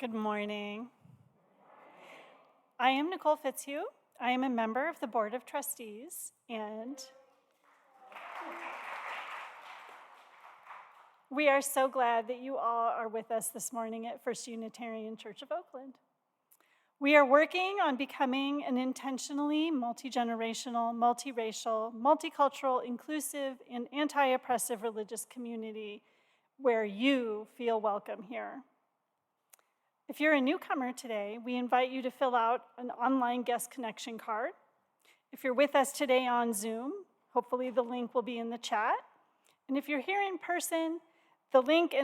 Good morning. I am Nicole Fitzhugh. I am a member of the Board of Trustees, and we are so glad that you all are with us this morning at First Unitarian Church of Oakland. We are working on becoming an intentionally multi-generational, multiracial, multicultural, inclusive, and anti-oppressive religious community where you feel welcome here. If you're a newcomer today, we invite you to fill out an online guest connection card. If you're with us today on Zoom, hopefully the link will be in the chat. And if you're here in person, the link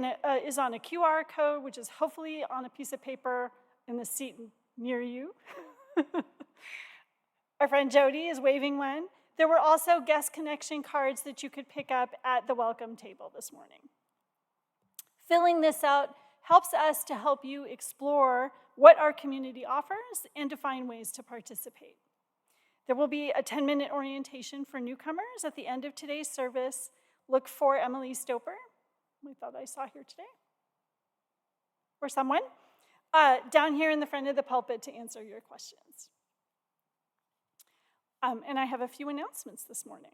is on a QR code, which is hopefully on a piece of paper in the seat near you. Our friend Jody is waving one. There were also guest connection cards that you could pick up at the welcome table this morning. Filling this out helps us to help you explore what our community offers and to find ways to participate. There will be a 10-minute orientation for newcomers at the end of today's service. Look for Emily Stoper, we thought I saw here today, or someone, down here in the front of the pulpit to answer your questions. And I have a few announcements this morning.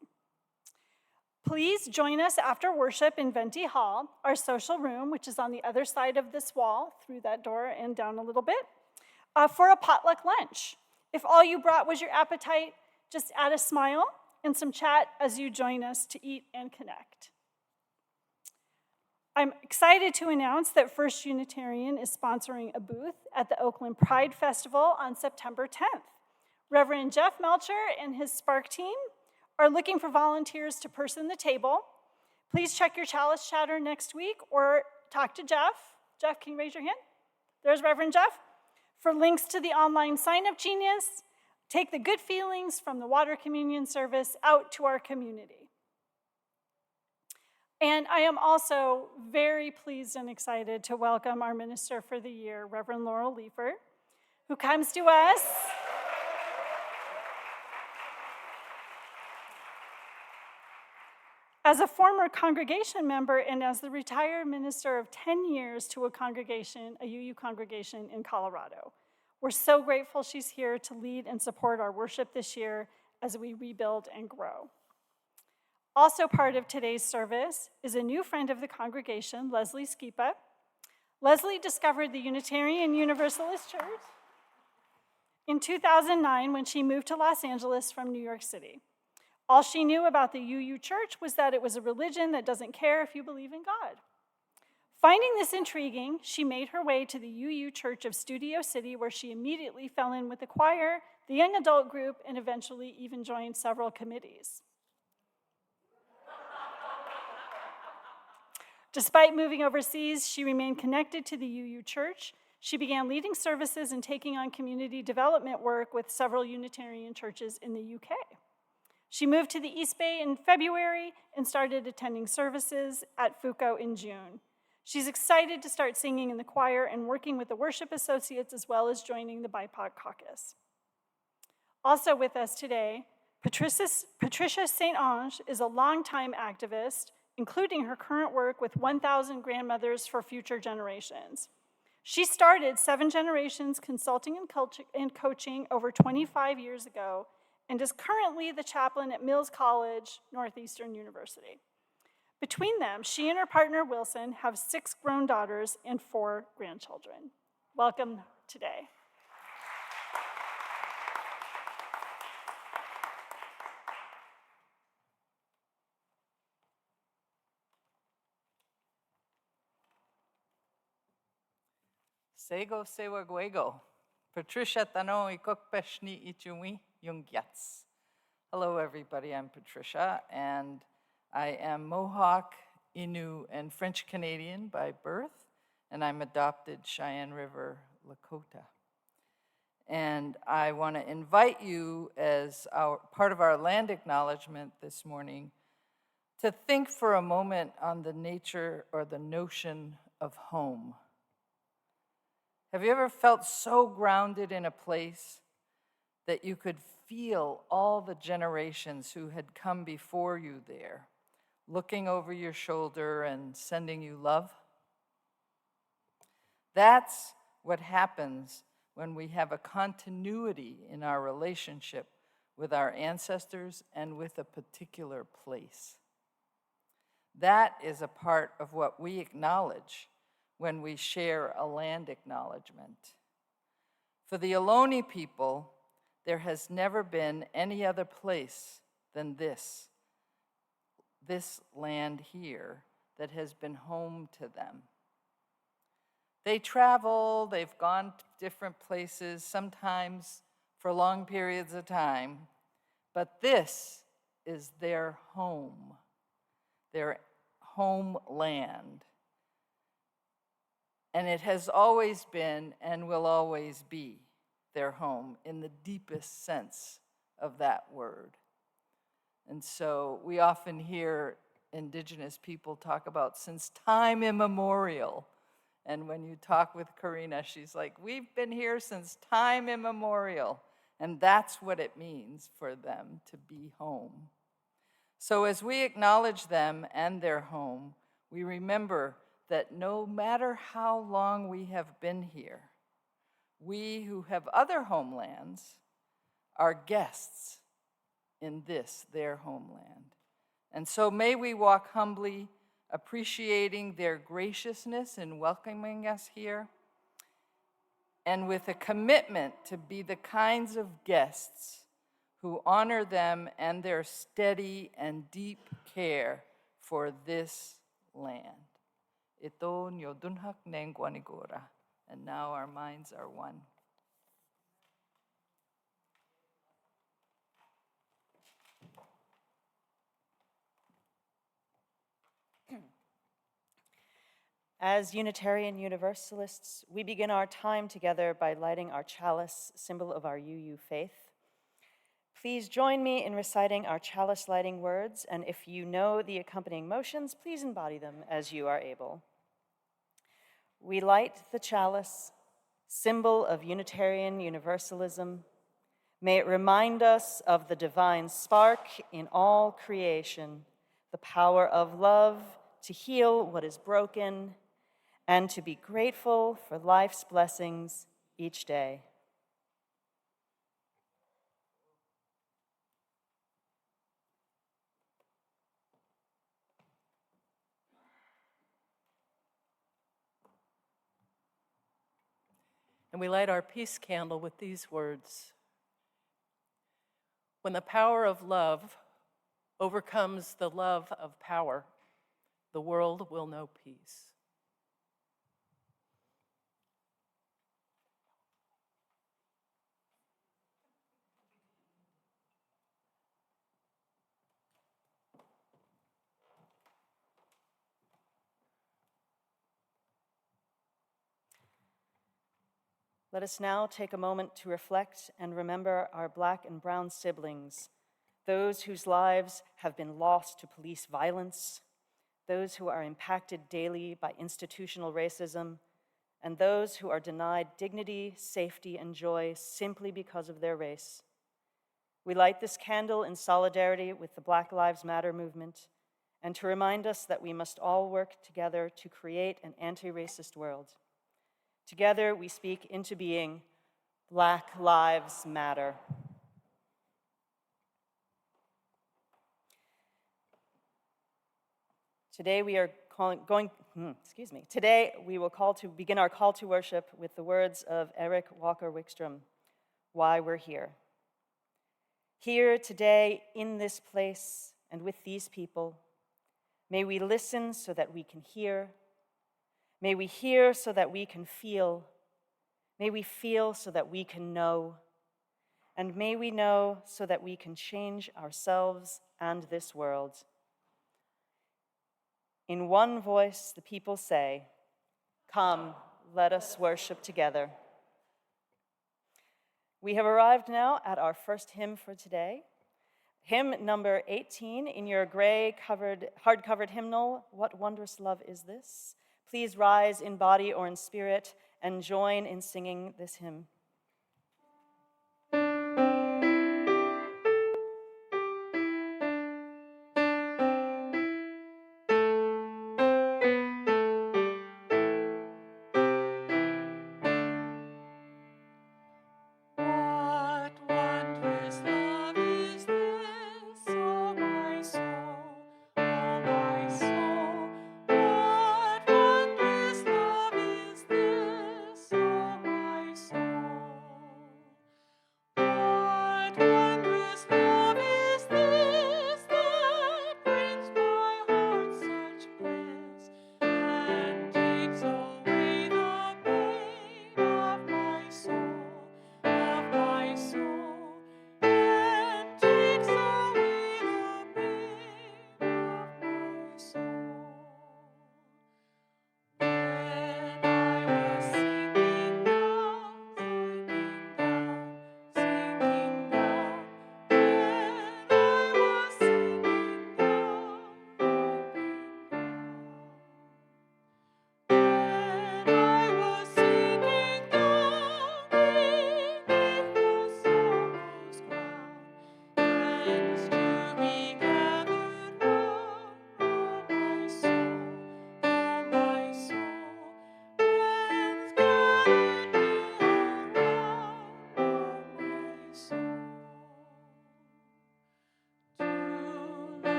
Please join us after worship in Venti Hall, our social room, which is on the other side of this wall, through that door and down a little bit, for a potluck lunch. If all you brought was your appetite, just add a smile and some chat as you join us to eat and connect. I'm excited to announce that First Unitarian is sponsoring a booth at the Oakland Pride Festival on September 10th. Reverend Jeff Melcher and his Spark team are looking for volunteers to person the table. Please check your chalice chatter next week or talk to Jeff. Jeff, can you raise your hand? There's Reverend Jeff. For links to the online sign-up genius, take the good feelings from the water communion service out to our community. And I am also very pleased and excited to welcome our Minister for the Year, Reverend Laurel Liefert, who comes to us as a former congregation member and as the retired minister of 10 years to a congregation, a UU congregation in Colorado. We're so grateful she's here to lead and support our worship this year as we rebuild and grow. Also part of today's service is a new friend of the congregation, Leslie Schipa. Leslie discovered the Unitarian Universalist Church in 2009 when she moved to Los Angeles from New York City. All she knew about the UU Church was that it was a religion that doesn't care if you believe in God. Finding this intriguing, she made her way to the UU Church of Studio City, where she immediately fell in with the choir, the young adult group, and eventually even joined several committees. Despite moving overseas, she remained connected to the UU Church. She began leading services and taking on community development work with several Unitarian churches in the UK. She moved to the East Bay in February and started attending services at Foucault in June. She's excited to start singing in the choir and working with the worship associates as well as joining the BIPOC caucus. Also with us today, Patricia St. Ange is a longtime activist, including her current work with 1,000 Grandmothers for Future Generations. She started 7 Generations Consulting and Coaching over 25 years ago and is currently the chaplain at Mills College, Northeastern University. Between them, she and her partner Wilson have 6 grown daughters and 4 grandchildren. Welcome today. Sego sewa guego. Patricia tano ikokpeshni ichumi yungyats. Hello, everybody. I'm Patricia, and I am Mohawk, Innu, and French Canadian by birth, and I'm adopted Cheyenne River Lakota. And I want to invite you, as part of our land acknowledgement this morning, to think for a moment on the nature or the notion of home. Have you ever felt so grounded in a place that you could feel all the generations who had come before you there, looking over your shoulder and sending you love? That's what happens when we have a continuity in our relationship with our ancestors and with a particular place. That is a part of what we acknowledge when we share a land acknowledgement. For the Ohlone people, there has never been any other place than this land here that has been home to them. They travel, they've gone to different places, sometimes for long periods of time, but this is their home, their homeland. And it has always been and will always be their home in the deepest sense of that word. And so we often hear Indigenous people talk about since time immemorial. And when you talk with Karina, she's like, we've been here since time immemorial. And that's what it means for them to be home. So as we acknowledge them and their home, we remember that no matter how long we have been here, we who have other homelands are guests in this, their homeland. And so may we walk humbly, appreciating their graciousness in welcoming us here, and with a commitment to be the kinds of guests who honor them and their steady and deep care for this land. Ito nyo dunhak neng guanigura, and now our minds are one. As Unitarian Universalists, we begin our time together by lighting our chalice, symbol of our UU faith. Please join me in reciting our chalice lighting words, and if you know the accompanying motions, please embody them as you are able. We light the chalice, symbol of Unitarian Universalism. May it remind us of the divine spark in all creation, the power of love to heal what is broken, and to be grateful for life's blessings each day. And we light our peace candle with these words. When the power of love overcomes the love of power, the world will know peace. Let us now take a moment to reflect and remember our Black and brown siblings, those whose lives have been lost to police violence, those who are impacted daily by institutional racism, and those who are denied dignity, safety, and joy simply because of their race. We light this candle in solidarity with the Black Lives Matter movement and to remind us that we must all work together to create an anti-racist world. Together, we speak into being. Black Lives Matter. Today we are Today we will begin our call to worship with the words of Eric Walker Wickstrom, Why We're Here. Here today, in this place, and with these people, may we listen so that we can hear. May we hear so that we can feel. May we feel so that we can know. And may we know so that we can change ourselves and this world. In one voice, the people say, "Come, let us worship together." We have arrived now at our first hymn for today. Hymn number 18 in your gray hard-covered hymnal, What Wondrous Love Is This? Please rise in body or in spirit and join in singing this hymn.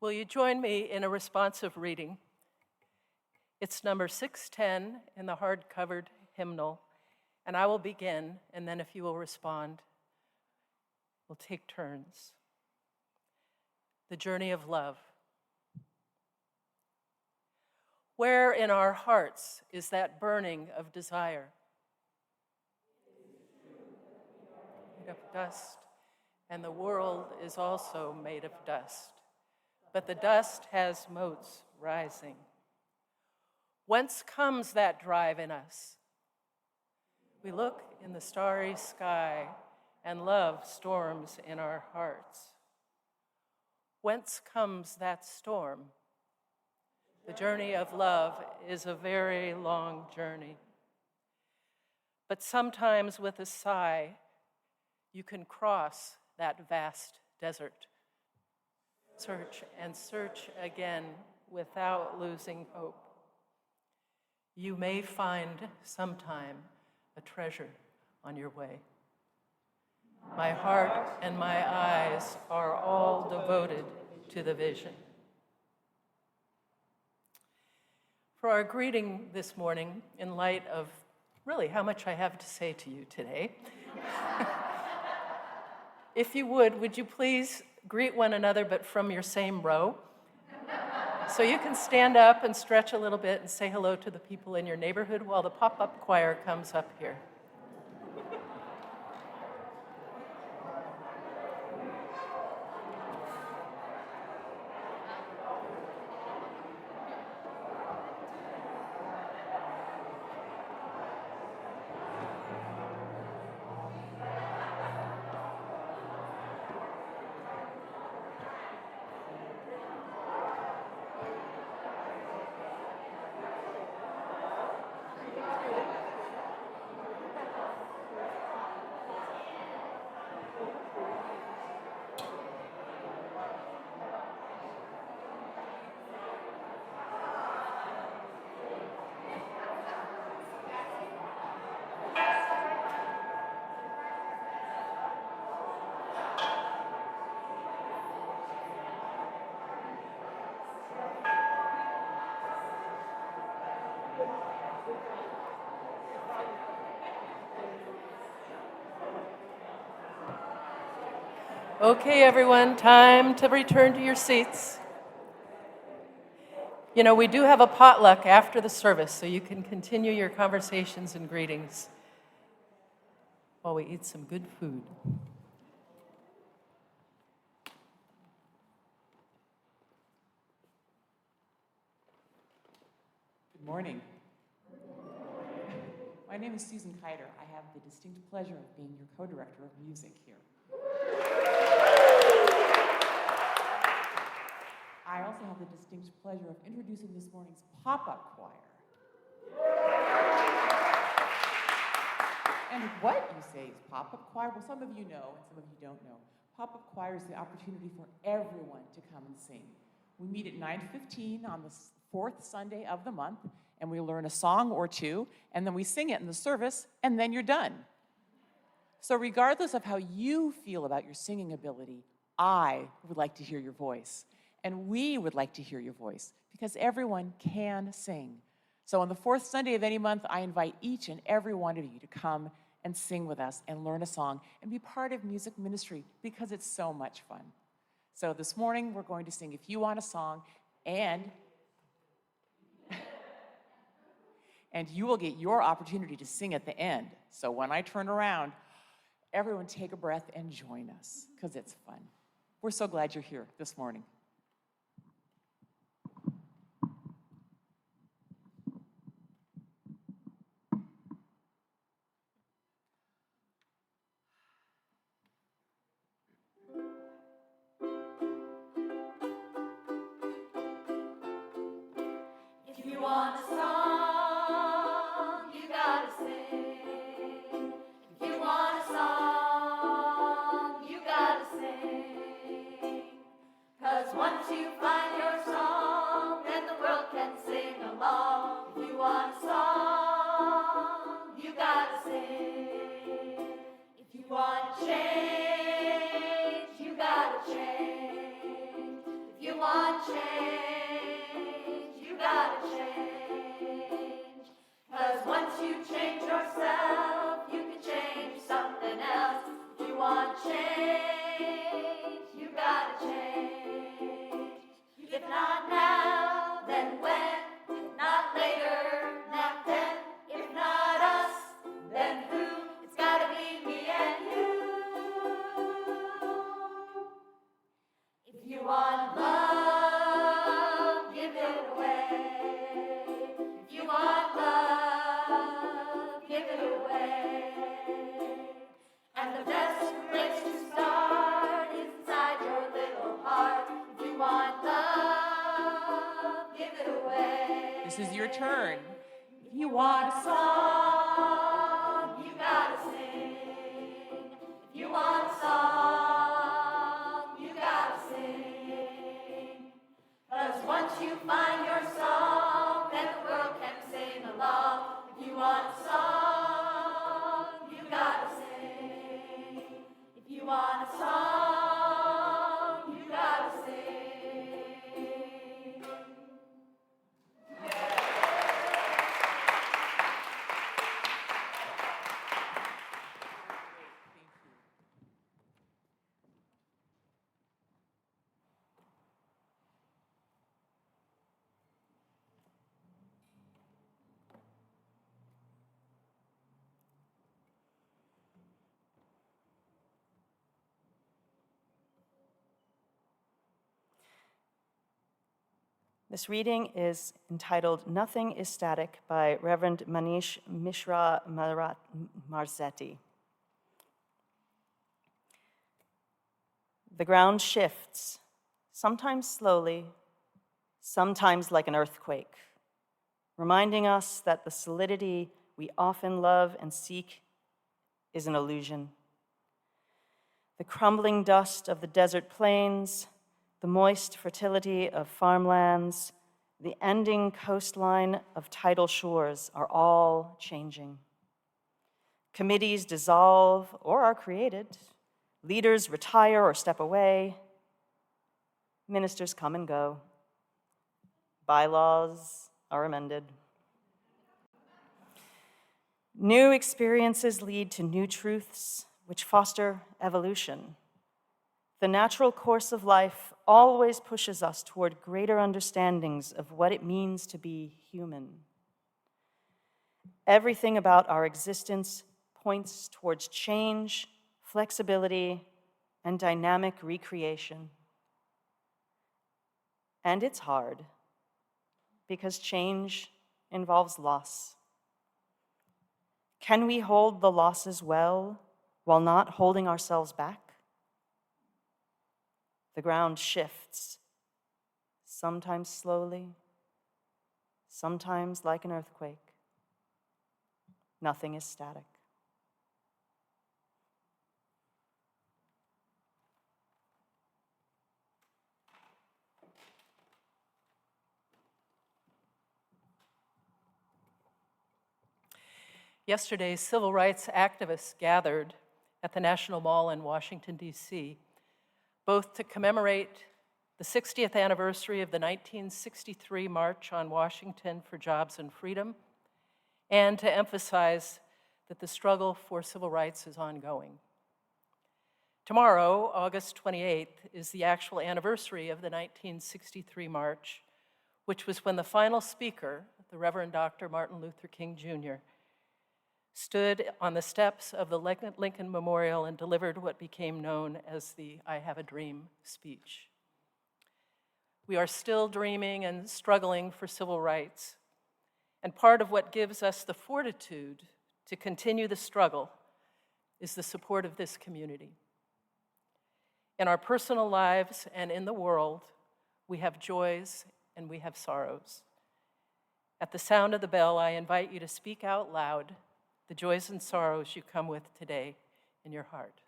Will you join me in a responsive reading? It's number 610 in the hard-covered hymnal, and I will begin, and then if you will respond, we'll take turns. The Journey of Love. Where in our hearts is that burning of desire? Made of dust, and the world is also made of dust. But the dust has motes rising. Whence comes that drive in us? We look in the starry sky, and love storms in our hearts. Whence comes that storm? The journey of love is a very long journey. But sometimes with a sigh, you can cross that vast desert. Search and search again without losing hope. You may find sometime a treasure on your way. My heart and my eyes are all devoted to the vision. For our greeting this morning, in light of really how much I have to say to you today, if you would you please greet one another, but from your same row? So you can stand up and stretch a little bit and say hello to the people in your neighborhood while the pop-up choir comes up here. Okay, everyone, time to return to your seats. You know, we do have a potluck after the service, so you can continue your conversations and greetings while we eat some good food. Good morning. My name is Susan Kiter. I have the distinct pleasure of being your co-director of music here. I also have the distinct pleasure of introducing this morning's pop-up choir. And what you say is pop-up choir? Well, some of you know and some of you don't know. Pop-up choir is the opportunity for everyone to come and sing. We meet at 9:15 on the fourth Sunday of the month, and we learn a song or two, and then we sing it in the service, and then you're done. So regardless of how you feel about your singing ability, I would like to hear your voice. And we would like to hear your voice, because everyone can sing. So on the fourth Sunday of any month, I invite each and every one of you to come and sing with us and learn a song and be part of music ministry, because it's so much fun. So this morning, we're going to sing If You Want a Song, and you will get your opportunity to sing at the end. So when I turn around, everyone take a breath and join us, because it's fun. We're so glad you're here this morning. If you want a song, you gotta sing. If you want a song, you gotta sing. 'Cause This is your turn. If you want want a song, you gotta sing. If you want a song, you gotta sing. 'Cause once you find your song, then the world can sing along. If you want a song, you gotta sing. If you want a song, you gotta sing. This reading is entitled Nothing is Static by Reverend Manish Mishra Marzetti. The ground shifts, sometimes slowly, sometimes like an earthquake, reminding us that the solidity we often love and seek is an illusion. The crumbling dust of the desert plains, the moist fertility of farmlands, the ending coastline of tidal shores are all changing. Committees dissolve or are created. Leaders retire or step away. Ministers come and go. Bylaws are amended. New experiences lead to new truths, which foster evolution. The natural course of life always pushes us toward greater understandings of what it means to be human. Everything about our existence points towards change, flexibility, and dynamic recreation. And it's hard, because change involves loss. Can we hold the losses well while not holding ourselves back? The ground shifts, sometimes slowly, sometimes like an earthquake. Nothing is static. Yesterday, civil rights activists gathered at the National Mall in Washington, D.C., both to commemorate the 60th anniversary of the 1963 March on Washington for Jobs and Freedom, and to emphasize that the struggle for civil rights is ongoing. Tomorrow, August 28th, is the actual anniversary of the 1963 March, which was when the final speaker, the Reverend Dr. Martin Luther King Jr., stood on the steps of the Lincoln Memorial and delivered what became known as the I Have a Dream speech. We are still dreaming and struggling for civil rights, and part of what gives us the fortitude to continue the struggle is the support of this community. In our personal lives and in the world, we have joys and we have sorrows. At the sound of the bell, I invite you to speak out loud the joys and sorrows you come with today in your heart.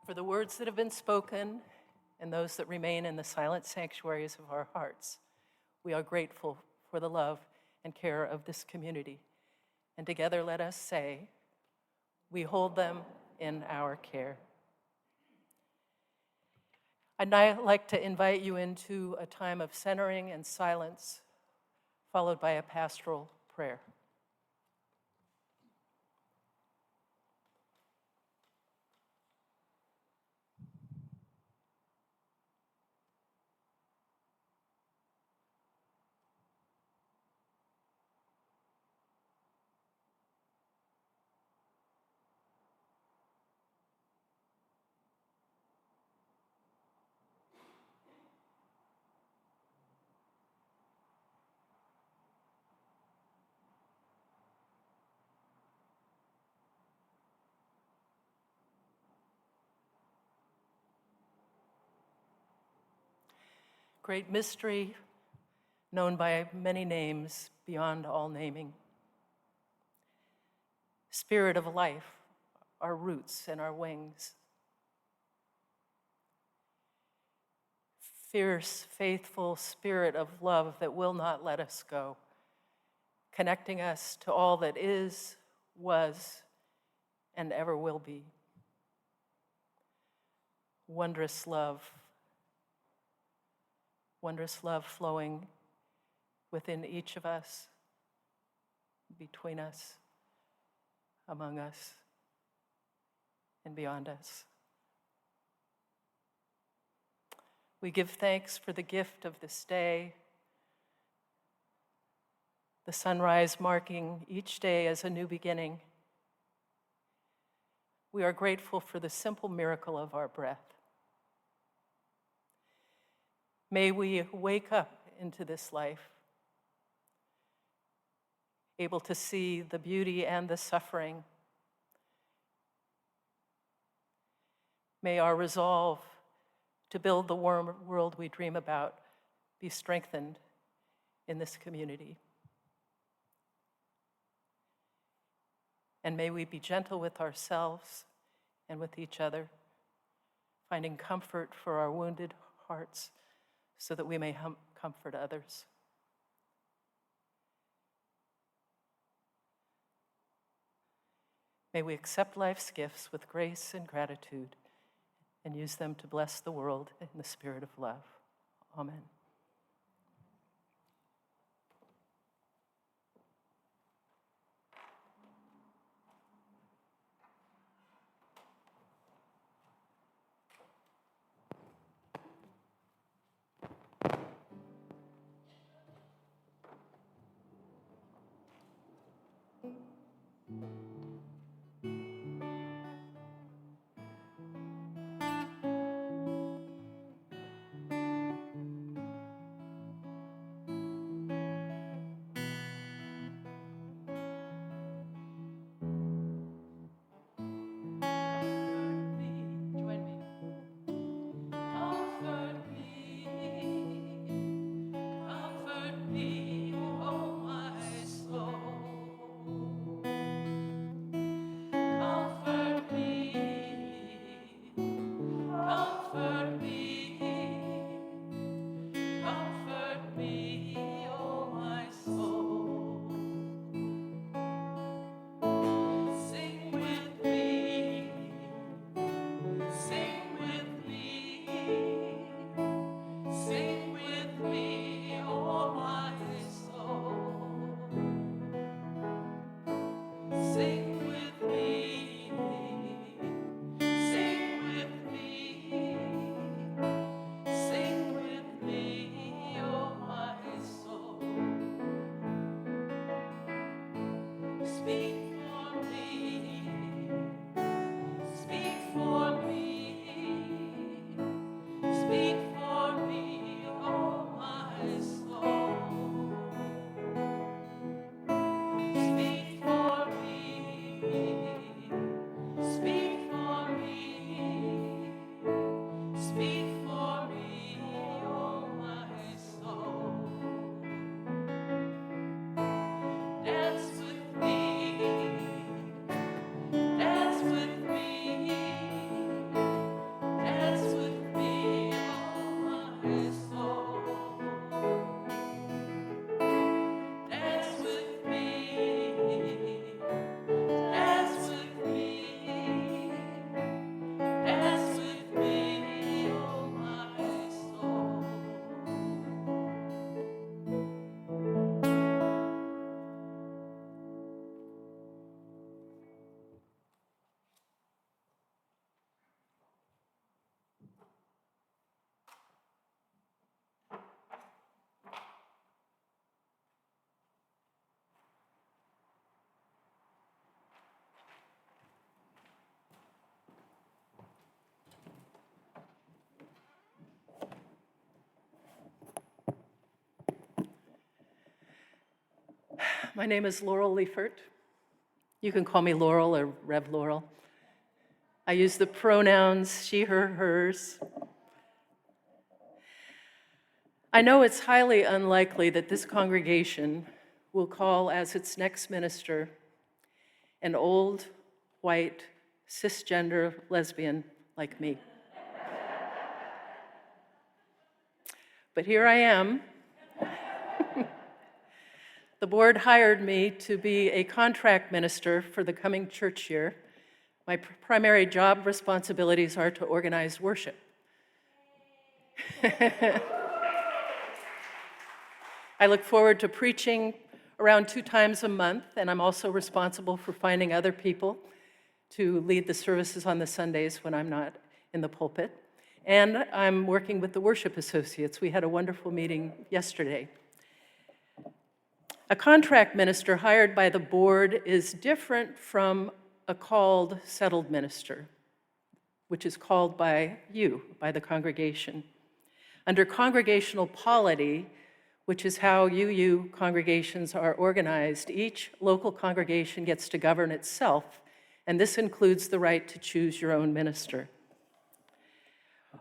For the words that have been spoken and those that remain in the silent sanctuaries of our hearts, we are grateful for the love and care of this community. And together let us say, we hold them in our care. I'd now like to invite you into a time of centering and silence, followed by a pastoral prayer. great mystery known by many names beyond all naming. Spirit of life, our roots and our wings. Fierce, faithful spirit of love that will not let us go, connecting us to all that is, was, and ever will be. Wondrous love flowing within each of us, between us, among us, and beyond us. We give thanks for the gift of this day, the sunrise marking each day as a new beginning. We are grateful for the simple miracle of our breath. May we wake up into this life, able to see the beauty and the suffering. May our resolve to build the warm world we dream about be strengthened in this community. And may we be gentle with ourselves and with each other, finding comfort for our wounded hearts so that we may comfort others. May we accept life's gifts with grace and gratitude and use them to bless the world in the spirit of love. Amen. My name is Laurel Liefert. You can call me Laurel or Rev Laurel. I use the pronouns she, her, hers. I know it's highly unlikely that this congregation will call as its next minister an old, white, cisgender lesbian like me. But here I am. The board hired me to be a contract minister for the coming church year. My primary job responsibilities are to organize worship. I look forward to preaching around 2 times a month, and I'm also responsible for finding other people to lead the services on the Sundays when I'm not in the pulpit. And I'm working with the worship associates. We had a wonderful meeting yesterday. A contract minister hired by the board is different from a called, settled minister, which is called by you, by the congregation. Under congregational polity, which is how UU congregations are organized, each local congregation gets to govern itself, and this includes the right to choose your own minister.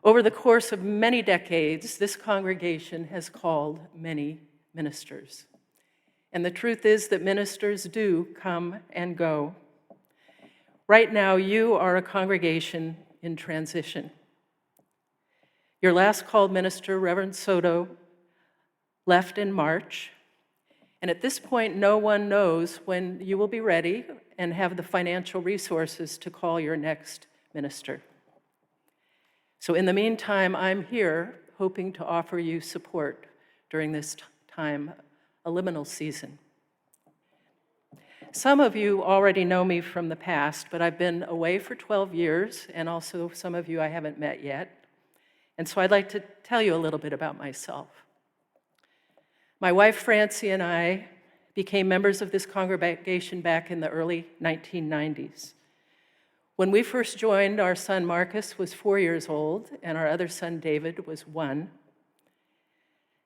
Over the course of many decades, this congregation has called many ministers. And the truth is that ministers do come and go. Right now, you are a congregation in transition. Your last called minister, Reverend Soto, left in March, and at this point, no one knows when you will be ready and have the financial resources to call your next minister. So in the meantime, I'm here hoping to offer you support during this time, a liminal season. Some of you already know me from the past, but I've been away for 12 years, and also some of you I haven't met yet. And so I'd like to tell you a little bit about myself. My wife, Francie, and I became members of this congregation back in the early 1990s. When we first joined, our son Marcus was 4 years old, and our other son David was 1.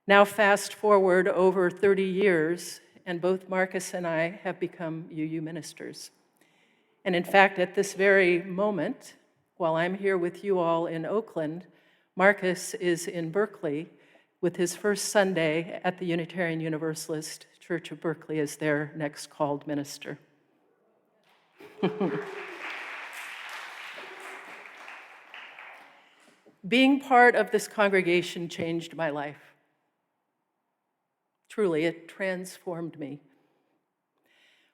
Now fast forward over 30 years, and both Marcus and I have become UU ministers. And in fact, at this very moment, while I'm here with you all in Oakland, Marcus is in Berkeley with his first Sunday at the Unitarian Universalist Church of Berkeley as their next called minister. Being part of this congregation changed my life. Truly, it transformed me.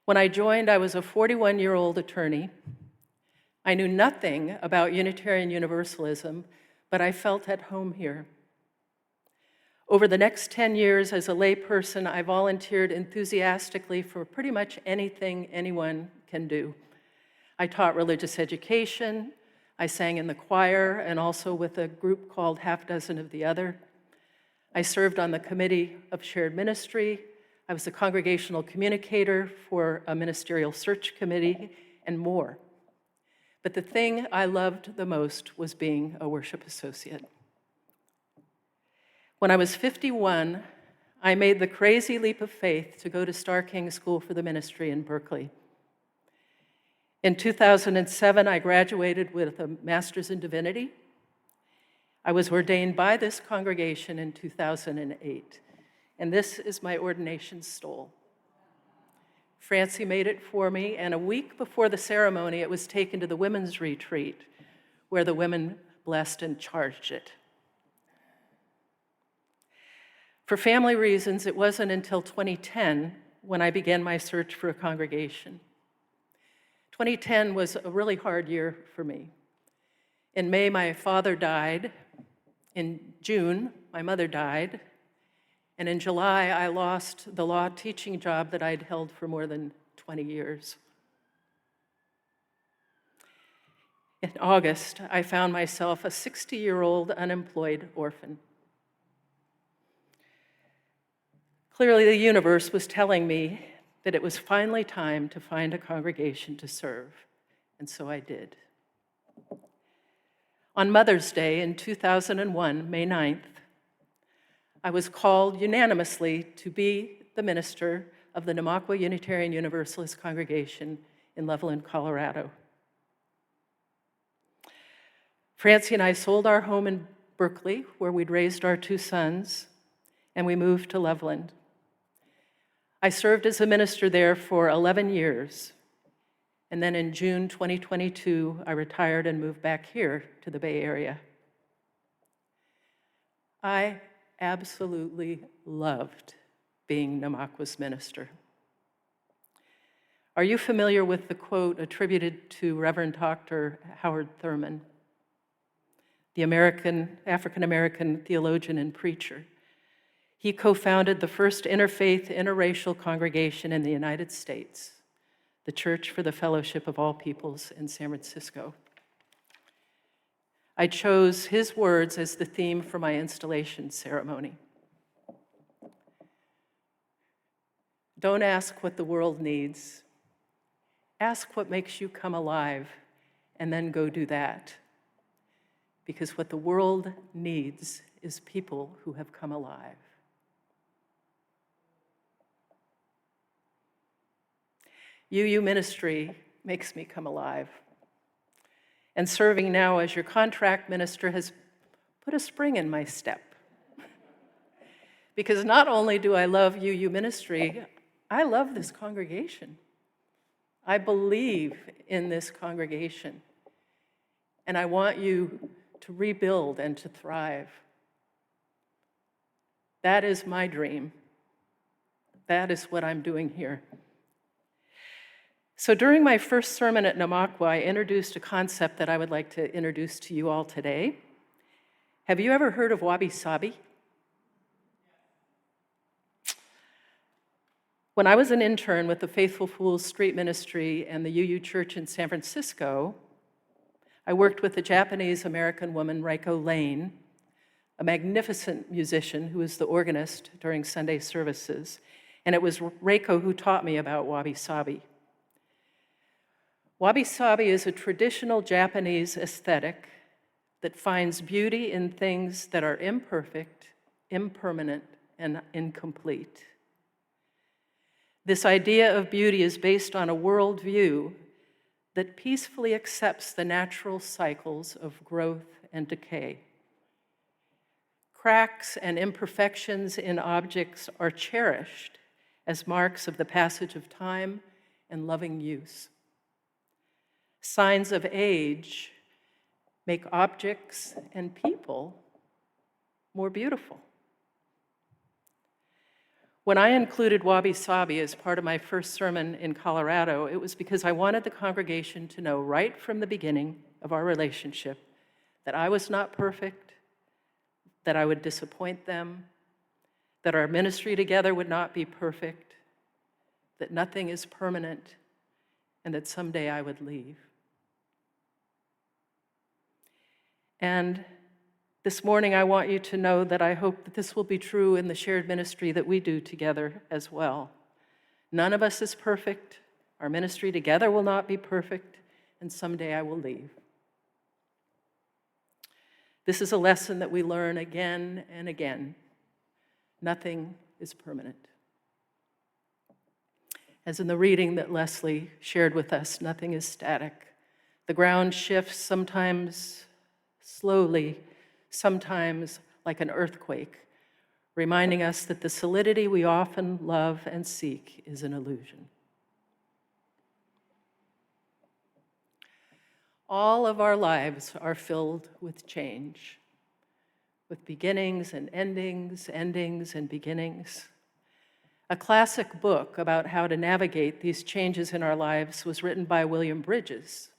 When I joined, I was a 41-year-old attorney. I knew nothing about Unitarian Universalism, but I felt at home here. Over the next 10 years as a layperson, I volunteered enthusiastically for pretty much anything anyone can do. I taught religious education, I sang in the choir, and also with a group called Half Dozen of the Other. I served on the Committee of Shared Ministry. I was a congregational communicator for a ministerial search committee, and more. But the thing I loved the most was being a worship associate. When I was 51, I made the crazy leap of faith to go to Starr King School for the Ministry in Berkeley. In 2007, I graduated with a master's in divinity. I was ordained by this congregation in 2008, and this is my ordination stole. Francie made it for me, and a week before the ceremony, it was taken to the women's retreat, where the women blessed and charged it. For family reasons, it wasn't until 2010 when I began my search for a congregation. 2010 was a really hard year for me. In May, my father died. In June, my mother died. And in July, I lost the law teaching job that I'd held for more than 20 years. In August, I found myself a 60-year-old unemployed orphan. Clearly, the universe was telling me that it was finally time to find a congregation to serve, and so I did. On Mother's Day in 2001, May 9th, I was called unanimously to be the minister of the Namaqua Unitarian Universalist congregation in Loveland, Colorado. Francie and I sold our home in Berkeley, where we'd raised our 2 sons, and we moved to Loveland. I served as a minister there for 11 years, and then in June 2022, I retired and moved back here to the Bay Area. I absolutely loved being Namakwa's minister. Are you familiar with the quote attributed to Reverend Dr. Howard Thurman, the African-American theologian and preacher? He co-founded the first interfaith, interracial congregation in the United States, the Church for the Fellowship of All Peoples in San Francisco. I chose his words as the theme for my installation ceremony. Don't ask what the world needs. Ask what makes you come alive, and then go do that. Because what the world needs is people who have come alive. UU ministry makes me come alive. And serving now as your contract minister has put a spring in my step. Because not only do I love UU ministry, I love this congregation. I believe in this congregation. And I want you to rebuild and to thrive. That is my dream. That is what I'm doing here. So during my first sermon at Namakwa, I introduced a concept that I would like to introduce to you all today. Have you ever heard of wabi-sabi? When I was an intern with the Faithful Fools Street Ministry and the UU Church in San Francisco, I worked with a Japanese-American woman, Reiko Lane, a magnificent musician who was the organist during Sunday services. And it was Reiko who taught me about wabi-sabi. Wabi-sabi is a traditional Japanese aesthetic that finds beauty in things that are imperfect, impermanent, and incomplete. This idea of beauty is based on a worldview that peacefully accepts the natural cycles of growth and decay. Cracks and imperfections in objects are cherished as marks of the passage of time and loving use. Signs of age make objects and people more beautiful. When I included wabi-sabi as part of my first sermon in Colorado, it was because I wanted the congregation to know right from the beginning of our relationship that I was not perfect, that I would disappoint them, that our ministry together would not be perfect, that nothing is permanent, and that someday I would leave. And this morning, I want you to know that I hope that this will be true in the shared ministry that we do together as well. None of us is perfect. Our ministry together will not be perfect, and someday I will leave. This is a lesson that we learn again and again. Nothing is permanent. As in the reading that Leslie shared with us, nothing is static. The ground shifts, sometimes slowly, sometimes like an earthquake, reminding us that the solidity we often love and seek is an illusion. All of our lives are filled with change, with beginnings and endings, endings and beginnings. A classic book about how to navigate these changes in our lives was written by William Bridges,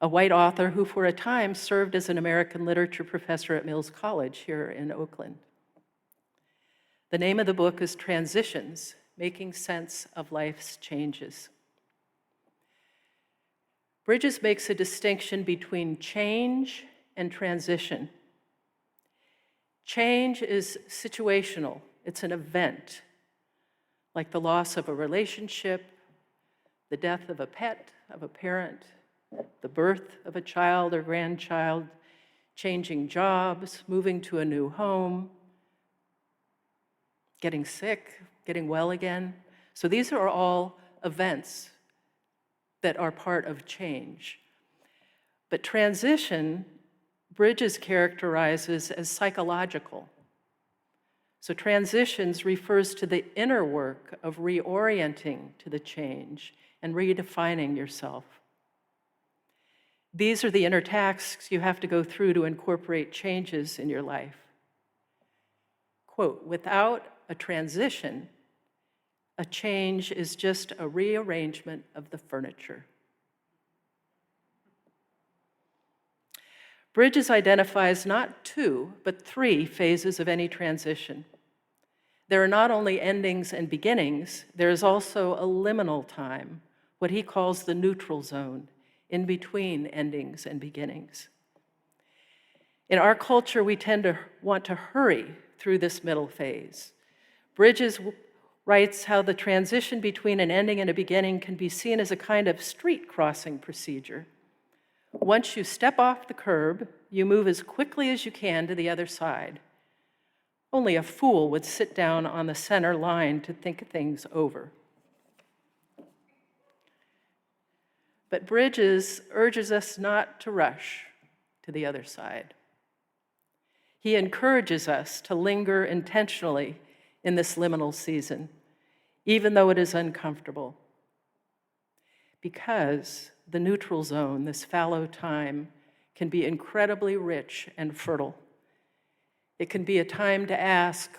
a white author who for a time served as an American literature professor at Mills College here in Oakland. The name of the book is Transitions, Making Sense of Life's Changes. Bridges makes a distinction between change and transition. Change is situational. It's an event, like the loss of a relationship, the death of a pet, of a parent, the birth of a child or grandchild, changing jobs, moving to a new home, getting sick, getting well again. So these are all events that are part of change. But transition, Bridges characterizes as psychological. So transitions refers to the inner work of reorienting to the change and redefining yourself. These are the inner tasks you have to go through to incorporate changes in your life. Quote, without a transition, a change is just a rearrangement of the furniture. Bridges identifies not 2, but 3 phases of any transition. There are not only endings and beginnings, there is also a liminal time, what he calls the neutral zone, in between endings and beginnings. In our culture, we tend to want to hurry through this middle phase. Bridges writes how the transition between an ending and a beginning can be seen as a kind of street crossing procedure. Once you step off the curb, you move as quickly as you can to the other side. Only a fool would sit down on the center line to think things over. But Bridges urges us not to rush to the other side. He encourages us to linger intentionally in this liminal season, even though it is uncomfortable. Because the neutral zone, this fallow time, can be incredibly rich and fertile. It can be a time to ask,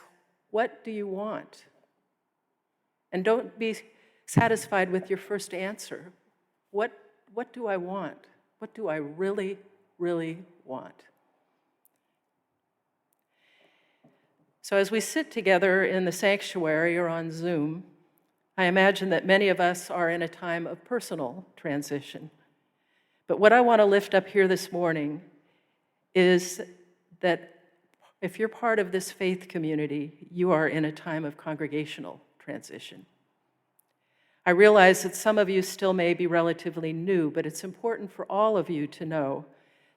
what do you want? And don't be satisfied with your first answer. What do I want? What do I really, really want? So as we sit together in the sanctuary or on Zoom, I imagine that many of us are in a time of personal transition. But what I want to lift up here this morning is that if you're part of this faith community, you are in a time of congregational transition. I realize that some of you still may be relatively new, but it's important for all of you to know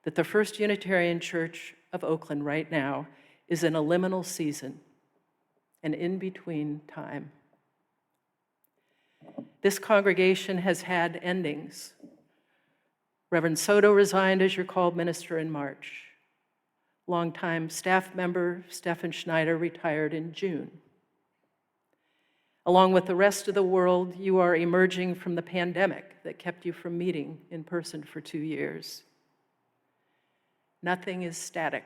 that the First Unitarian Church of Oakland right now is in a liminal season, an in-between time. This congregation has had endings. Reverend Soto resigned as your called minister in March. Longtime staff member Stephen Schneider retired in June. Along with the rest of the world, you are emerging from the pandemic that kept you from meeting in person for 2 years. Nothing is static.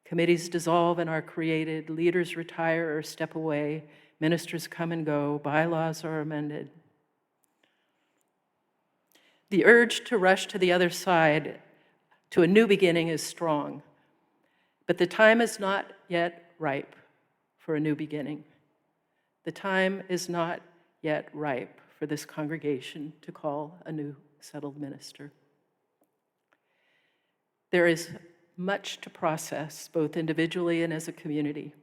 Committees dissolve and are created, leaders retire or step away, ministers come and go, bylaws are amended. The urge to rush to the other side, to a new beginning, is strong, but the time is not yet ripe for a new beginning. The time is not yet ripe for this congregation to call a new settled minister. There is much to process, both individually and as a community.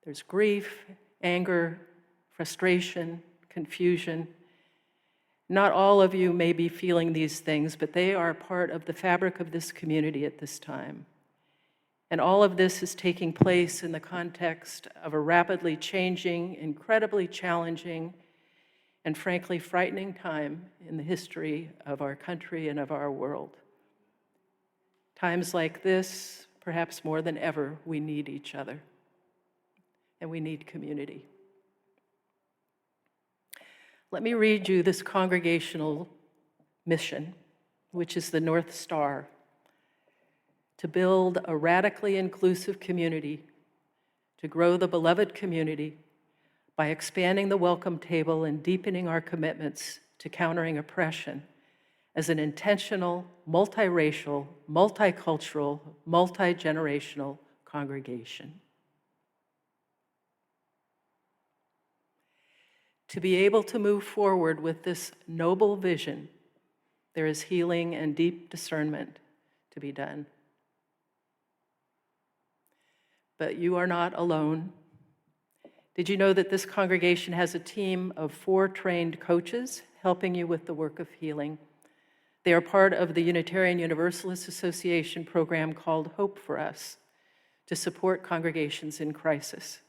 There's grief, anger, frustration, confusion. Not all of you may be feeling these things, but they are part of the fabric of this community at this time. And all of this is taking place in the context of a rapidly changing, incredibly challenging, and frankly frightening time in the history of our country and of our world. Times like this, perhaps more than ever, we need each other, and we need community. Let me read you this congregational mission, which is the North Star: to build a radically inclusive community, to grow the beloved community by expanding the welcome table and deepening our commitments to countering oppression as an intentional, multiracial, multicultural, multi-generational congregation. To be able to move forward with this noble vision, there is healing and deep discernment to be done. But you are not alone. Did you know that this congregation has a team of 4 trained coaches helping you with the work of healing? They are part of the Unitarian Universalist Association program called Hope for Us to support congregations in crisis.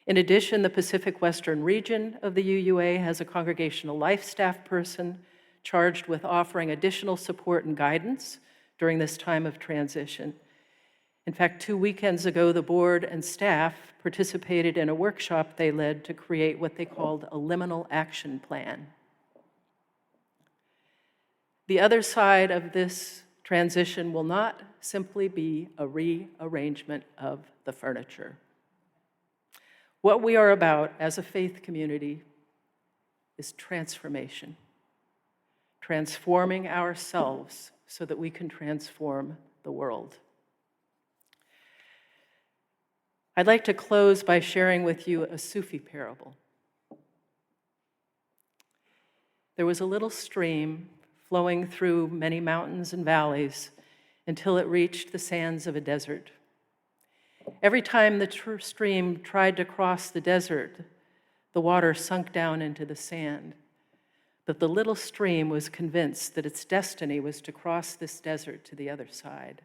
In addition, the Pacific Western region of the UUA has a congregational life staff person charged with offering additional support and guidance during this time of transition. In fact, 2 weekends ago, the board and staff participated in a workshop they led to create what they called a liminal action plan. The other side of this transition will not simply be a rearrangement of the furniture. What we are about as a faith community is transformation, transforming ourselves so that we can transform the world. I'd like to close by sharing with you a Sufi parable. There was a little stream flowing through many mountains and valleys until it reached the sands of a desert. Every time the stream tried to cross the desert, the water sunk down into the sand. But the little stream was convinced that its destiny was to cross this desert to the other side.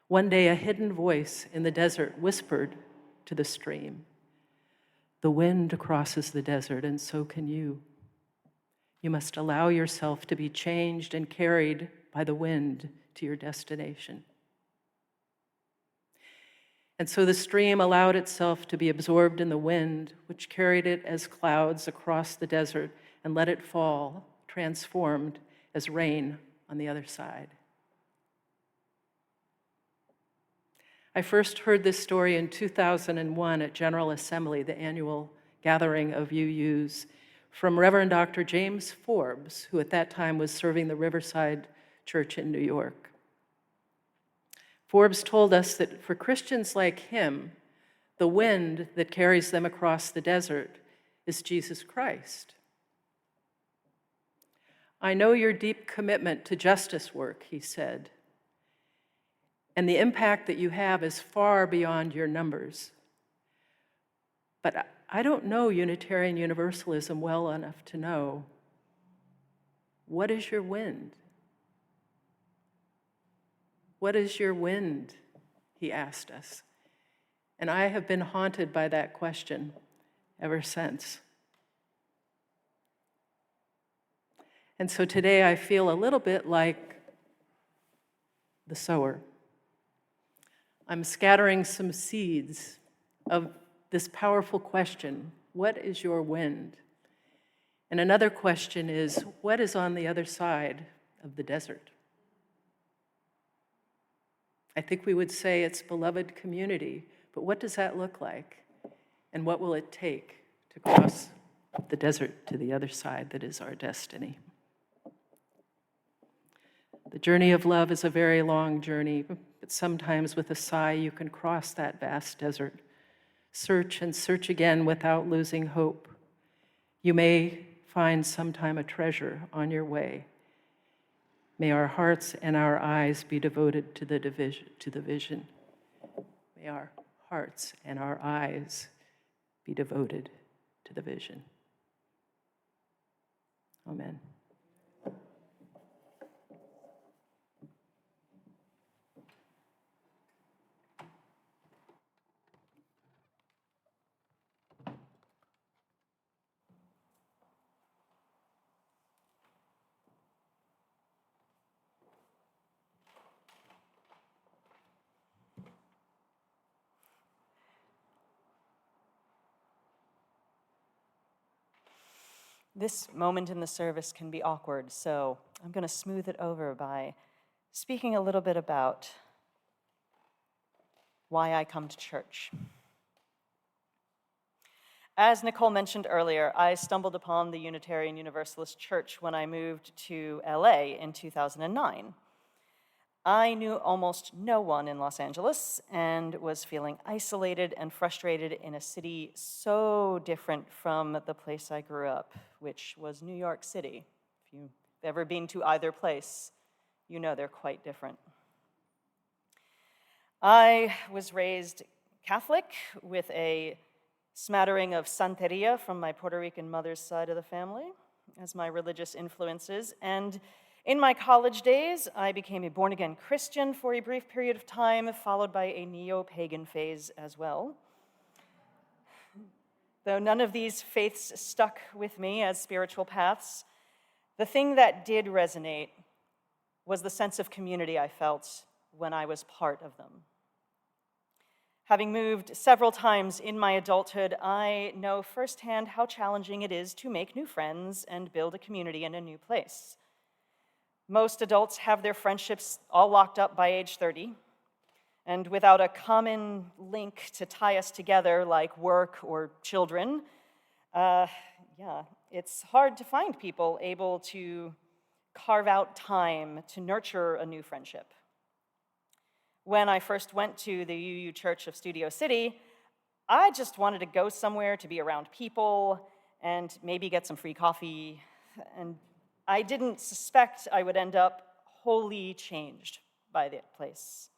One day, a hidden voice in the desert whispered to the stream, "The wind crosses the desert, and so can you. You must allow yourself to be changed and carried by the wind to your destination." And so the stream allowed itself to be absorbed in the wind, which carried it as clouds across the desert and let it fall, transformed as rain on the other side. I first heard this story in 2001 at General Assembly, the annual gathering of UUs, from Reverend Dr. James Forbes, who at that time was serving the Riverside Church in New York. Forbes told us that for Christians like him, the wind that carries them across the desert is Jesus Christ. "I know your deep commitment to justice work," he said, "and the impact that you have is far beyond your numbers. But I don't know Unitarian Universalism well enough to know, what is your wind? What is your wind?" he asked us. And I have been haunted by that question ever since. And so today I feel a little bit like the sower. I'm scattering some seeds of this powerful question, what is your wind? And another question is, what is on the other side of the desert? I think we would say it's beloved community, but what does that look like? And what will it take to cross the desert to the other side that is our destiny? The journey of love is a very long journey, but sometimes with a sigh you can cross that vast desert. Search and search again without losing hope. You may find sometime a treasure on your way. May our hearts and our eyes be devoted to the vision. May our hearts and our eyes be devoted to the vision. Amen. This moment in the service can be awkward, so I'm going to smooth it over by speaking a little bit about why I come to church. As Nicole mentioned earlier, I stumbled upon the Unitarian Universalist Church when I moved to LA in 2009. I knew almost no one in Los Angeles and was feeling isolated and frustrated in a city so different from the place I grew up, which was New York City. If you've ever been to either place, you know they're quite different. I was raised Catholic with a smattering of Santeria from my Puerto Rican mother's side of the family as my religious influences, and in my college days, I became a born-again Christian for a brief period of time, followed by a neo-pagan phase as well. Though none of these faiths stuck with me as spiritual paths, the thing that did resonate was the sense of community I felt when I was part of them. Having moved several times in my adulthood, I know firsthand how challenging it is to make new friends and build a community in a new place. Most adults have their friendships all locked up by age 30, and without a common link to tie us together like work or children, it's hard to find people able to carve out time to nurture a new friendship. When I first went to the UU Church of Studio City, I just wanted to go somewhere to be around people and maybe get some free coffee, and I didn't suspect I would end up wholly changed by that place.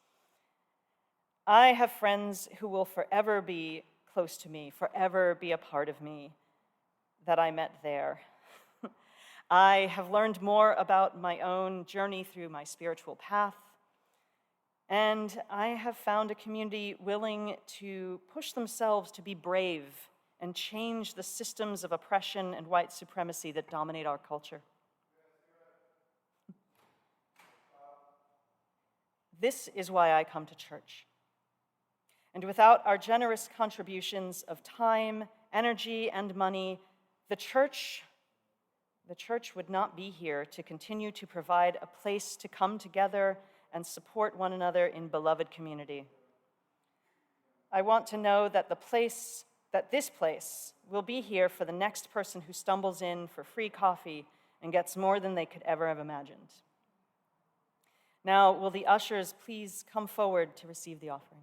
I have friends who will forever be close to me, forever be a part of me, that I met there. I have learned more about my own journey through my spiritual path, and I have found a community willing to push themselves to be brave and change the systems of oppression and white supremacy that dominate our culture. This is why I come to church. And without our generous contributions of time, energy, and money, the church would not be here to continue to provide a place to come together and support one another in beloved community. I want to know that this place will be here for the next person who stumbles in for free coffee and gets more than they could ever have imagined. Now, will the ushers please come forward to receive the offering?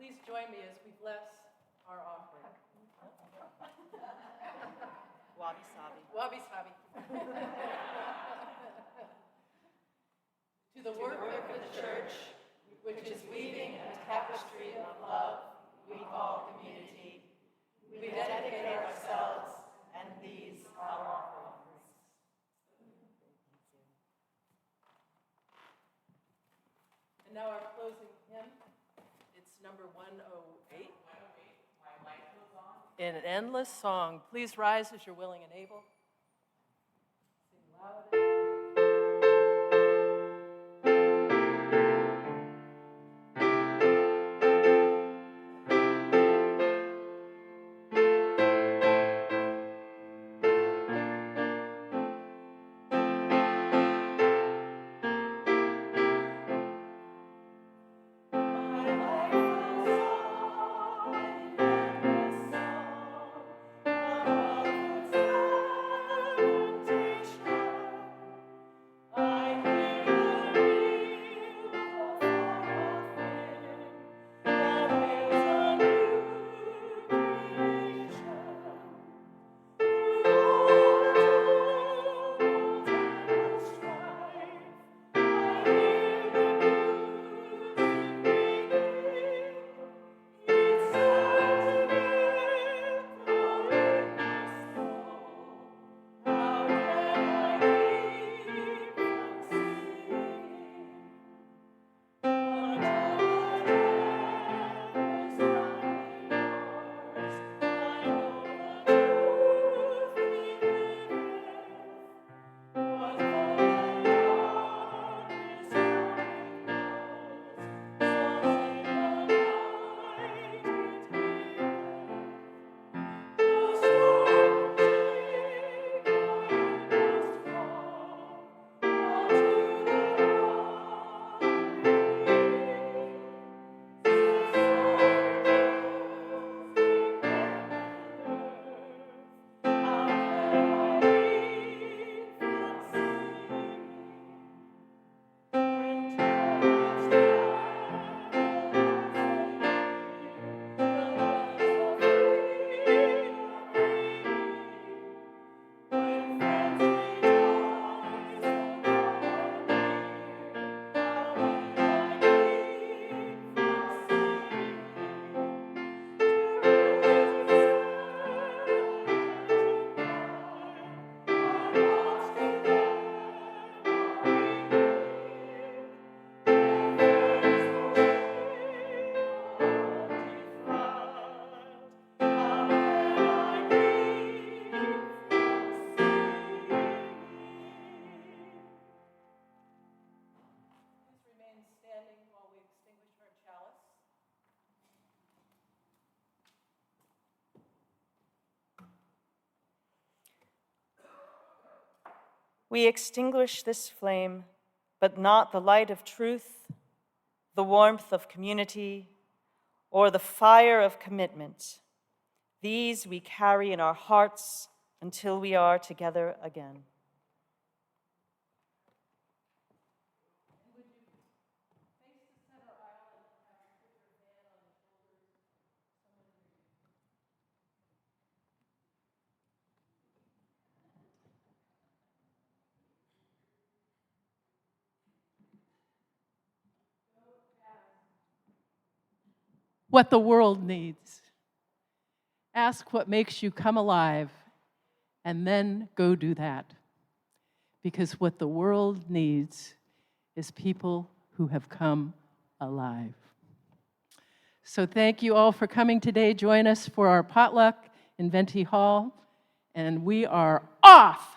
Please join me as we bless our offering. Wabi sabi. Wabi sabi. To the work of the church, which is weaving a tapestry of love we call community, we dedicate ourselves and these our offerings. And now our closing hymn. It's number 108. My Life Goes On. In an endless song. Please rise as you're willing and able. Sing loud. We extinguish this flame, but not the light of truth, the warmth of community, or the fire of commitment. These we carry in our hearts until we are together again. What the world needs. Ask what makes you come alive, and then go do that. Because what the world needs is people who have come alive. So thank you all for coming today. Join us for our potluck in Venti Hall, and we are off!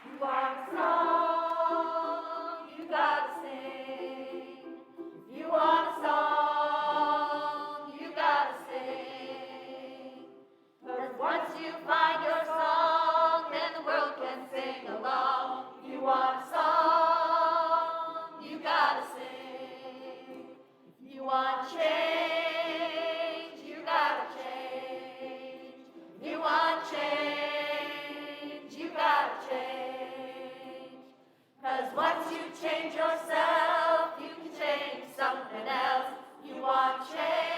You want a song, you gotta sing. If you want a song, you gotta sing. 'Cause once you find your song, then the world can sing along. If you want a song, you gotta sing. If you want change, you gotta change. If you want change, you gotta change. 'Cause once you change yourself, you can change something else. You want change.